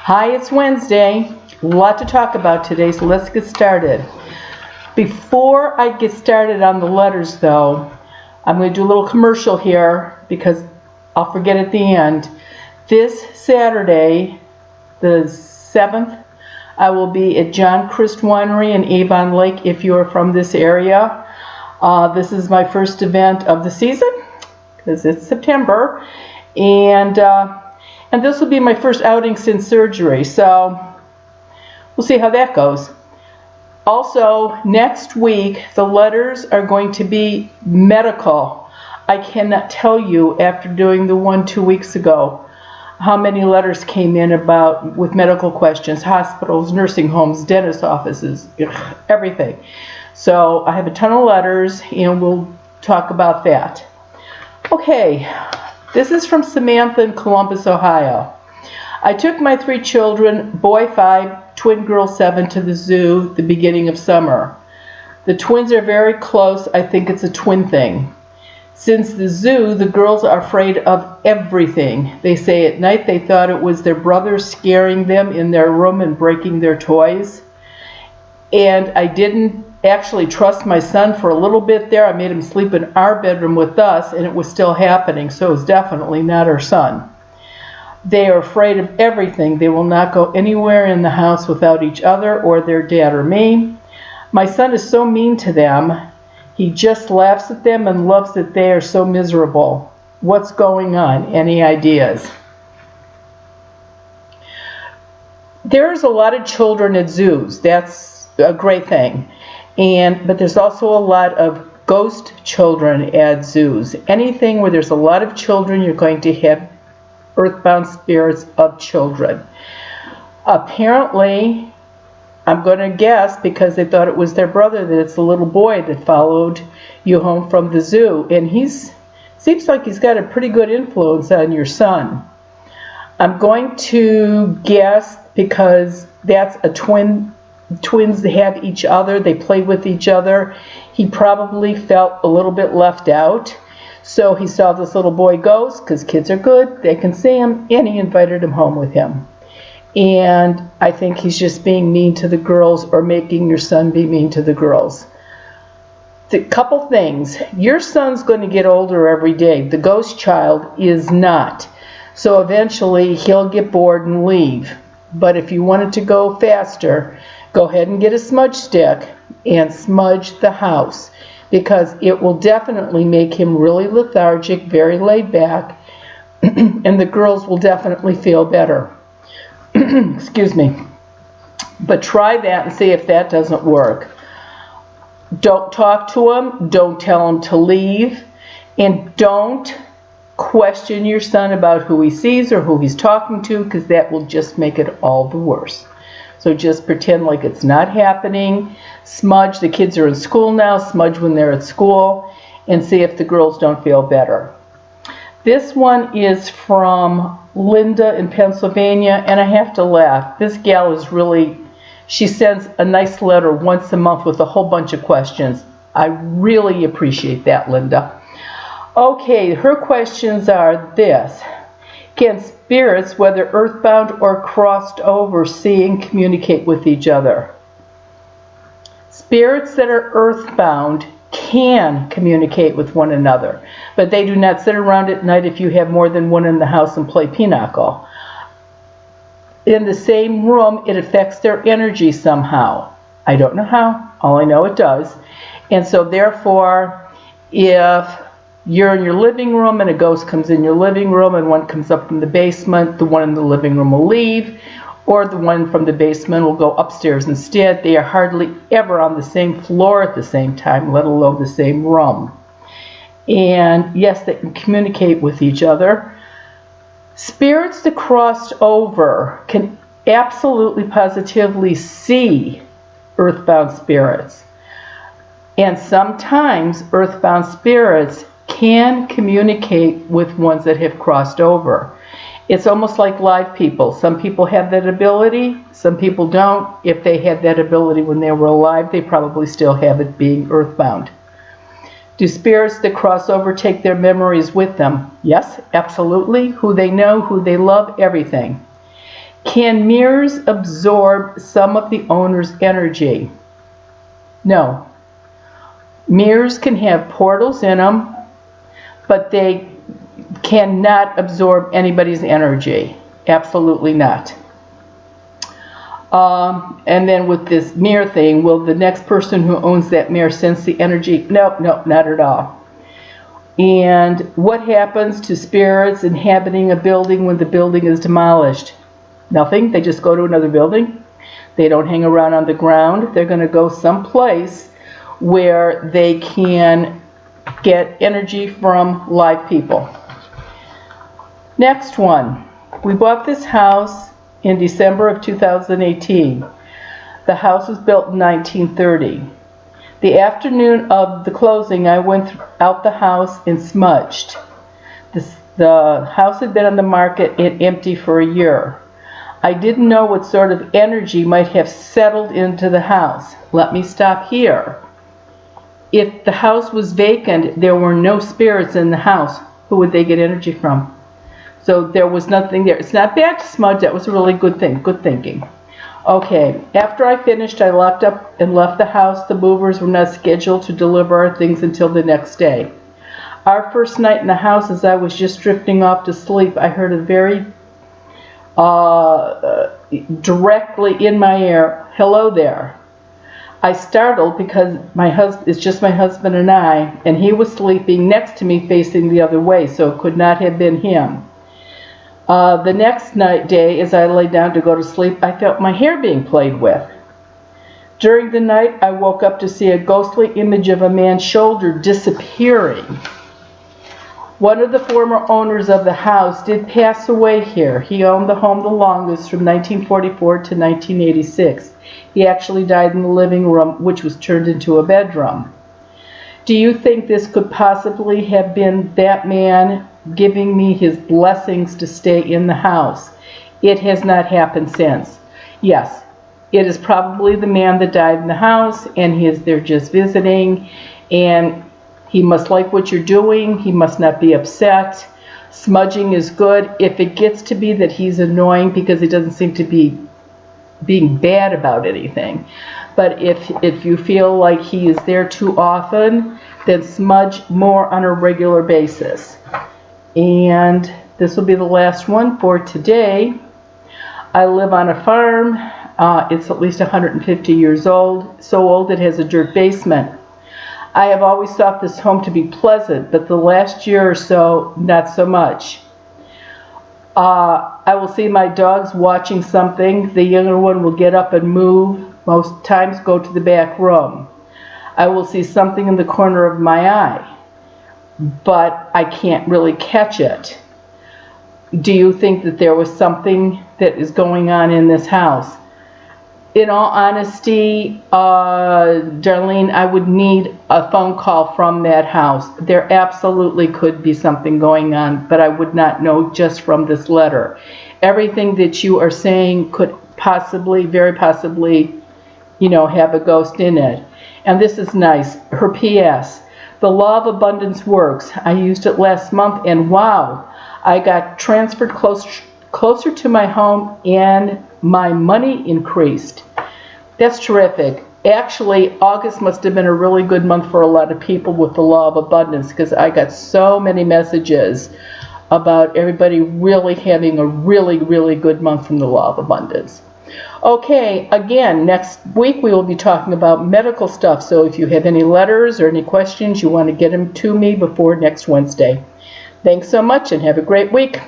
Hi, it's Wednesday. A lot to talk about today, so let's get started. Before I get started on the letters, though, I'm going to do a little commercial here because I'll forget at the end. This Saturday, the 7th, I will be at John Christ Winery in Avon Lake if you are from this area. This is my first event of the season because it's September, and this will be my first outing since surgery, so we'll see how that goes. Also, next week, the letters are going to be medical. I cannot tell you, after doing the one 2 weeks ago, how many letters came in with medical questions, hospitals, nursing homes, dentist offices, everything. So I have a ton of letters, and we'll talk about that. Okay, this is from Samantha in Columbus, Ohio. I took my 3 children, boy 5, twin girl 7, to the zoo the beginning of summer. The twins are very close. I think it's a twin thing. Since the zoo, the girls are afraid of everything. They say at night they thought it was their brother scaring them in their room and breaking their toys. And I didn't actually trust my son for a little bit there. I made him sleep in our bedroom with us, and it was still happening, so it was definitely not our son. They are afraid of everything. They will not go anywhere in the house without each other or their dad or me. My son is so mean to them. He just laughs at them and loves that they are so miserable. What's going on? Any ideas? There's a lot of children at zoos. That's a great thing. But there's also a lot of ghost children at zoos. Anything where there's a lot of children, you're going to have earthbound spirits of children. Apparently, I'm going to guess because they thought it was their brother, that it's the little boy that followed you home from the zoo. And seems like he's got a pretty good influence on your son. I'm going to guess because that's a twin. Twins have each other. They play with each other. He probably felt a little bit left out. So he saw this little boy ghost, because kids are good. They can see him, and he invited him home with him. And I think he's just being mean to the girls, or making your son be mean to the girls. A couple things. Your son's going to get older every day. The ghost child is not. So eventually he'll get bored and leave. But if you wanted to go faster, go ahead and get a smudge stick and smudge the house, because it will definitely make him really lethargic, very laid back, and the girls will definitely feel better. Excuse me. But try that and see if that doesn't work. Don't talk to him. Don't tell him to leave. And don't question your son about who he sees or who he's talking to, because that will just make it all the worse. So just pretend like it's not happening. Smudge. The kids are in school now. Smudge when they're at school, and see if the girls don't feel better. This one is from Linda in Pennsylvania, and I have to laugh. This gal is she sends a nice letter once a month with a whole bunch of questions. I really appreciate that, Linda. Okay, her questions are this. Can spirits, whether earthbound or crossed over, see and communicate with each other? Spirits that are earthbound can communicate with one another, but they do not sit around at night if you have more than one in the house and play pinochle. In the same room, it affects their energy somehow. I don't know how. All I know it does. And so therefore, if you're in your living room and a ghost comes in your living room and one comes up from the basement, the one in the living room will leave, or the one from the basement will go upstairs instead. They are hardly ever on the same floor at the same time, let alone the same room. And yes, they can communicate with each other. Spirits that crossed over can absolutely positively see earthbound spirits. And sometimes earthbound spirits can communicate with ones that have crossed over. It's almost like live people. Some people have that ability, some people don't. If they had that ability when they were alive, they probably still have it being earthbound. Do spirits that cross over take their memories with them? Yes, absolutely. Who they know, who they love, everything. Can mirrors absorb some of the owner's energy? No. Mirrors can have portals in them, but they cannot absorb anybody's energy. Absolutely not. And then with this mirror thing, will the next person who owns that mirror sense the energy? Nope, not at all. And what happens to spirits inhabiting a building when the building is demolished? Nothing. They just go to another building. They don't hang around on the ground. They're going to go someplace where they can get energy from live people. Next one. We bought this house in December of 2018. The house was built in 1930. The afternoon of the closing, I went out the house and smudged. The house had been on the market and empty for a year. I didn't know what sort of energy might have settled into the house. Let me stop here. If the house was vacant, there were no spirits in the house. Who would they get energy from? So there was nothing there. It's not bad to smudge. That was a really good thing. Good thinking. Okay, after I finished, I locked up and left the house. The movers were not scheduled to deliver our things until the next day. Our first night in the house, as I was just drifting off to sleep, I heard a very directly in my ear, "Hello there." I startled because it's just my husband and I, and he was sleeping next to me facing the other way, so it could not have been him. The next day, as I lay down to go to sleep, I felt my hair being played with. During the night, I woke up to see a ghostly image of a man's shoulder disappearing. One of the former owners of the house did pass away here. He owned the home the longest, from 1944 to 1986. He actually died in the living room, which was turned into a bedroom. Do you think this could possibly have been that man giving me his blessings to stay in the house? It has not happened since. Yes, it is probably the man that died in the house, and he is there just visiting, and he must like what you're doing. He must not be upset. Smudging is good. If it gets to be that he's annoying because he doesn't seem to be being bad about anything, but if you feel like he is there too often, then smudge more on a regular basis. And this will be the last one for today. I live on a farm. It's at least 150 years old, so old it has a dirt basement. I have always thought this home to be pleasant, but the last year or so, not so much. I will see my dogs watching something. The younger one will get up and move, most times go to the back room. I will see something in the corner of my eye, but I can't really catch it. Do you think that there was something that is going on in this house? In all honesty, Darlene, I would need a phone call from that house. There absolutely could be something going on, but I would not know just from this letter. Everything that you are saying could possibly, very possibly, have a ghost in it. And this is nice. Her P.S. The law of abundance works. I used it last month, and wow, I got transferred closer to my home, and my money increased. That's terrific. Actually, August must have been a really good month for a lot of people with the law of abundance, because I got so many messages about everybody really having a really, really good month from the law of abundance. Okay, again, next week we will be talking about medical stuff, so if you have any letters or any questions, you want to get them to me before next Wednesday. Thanks so much and have a great week.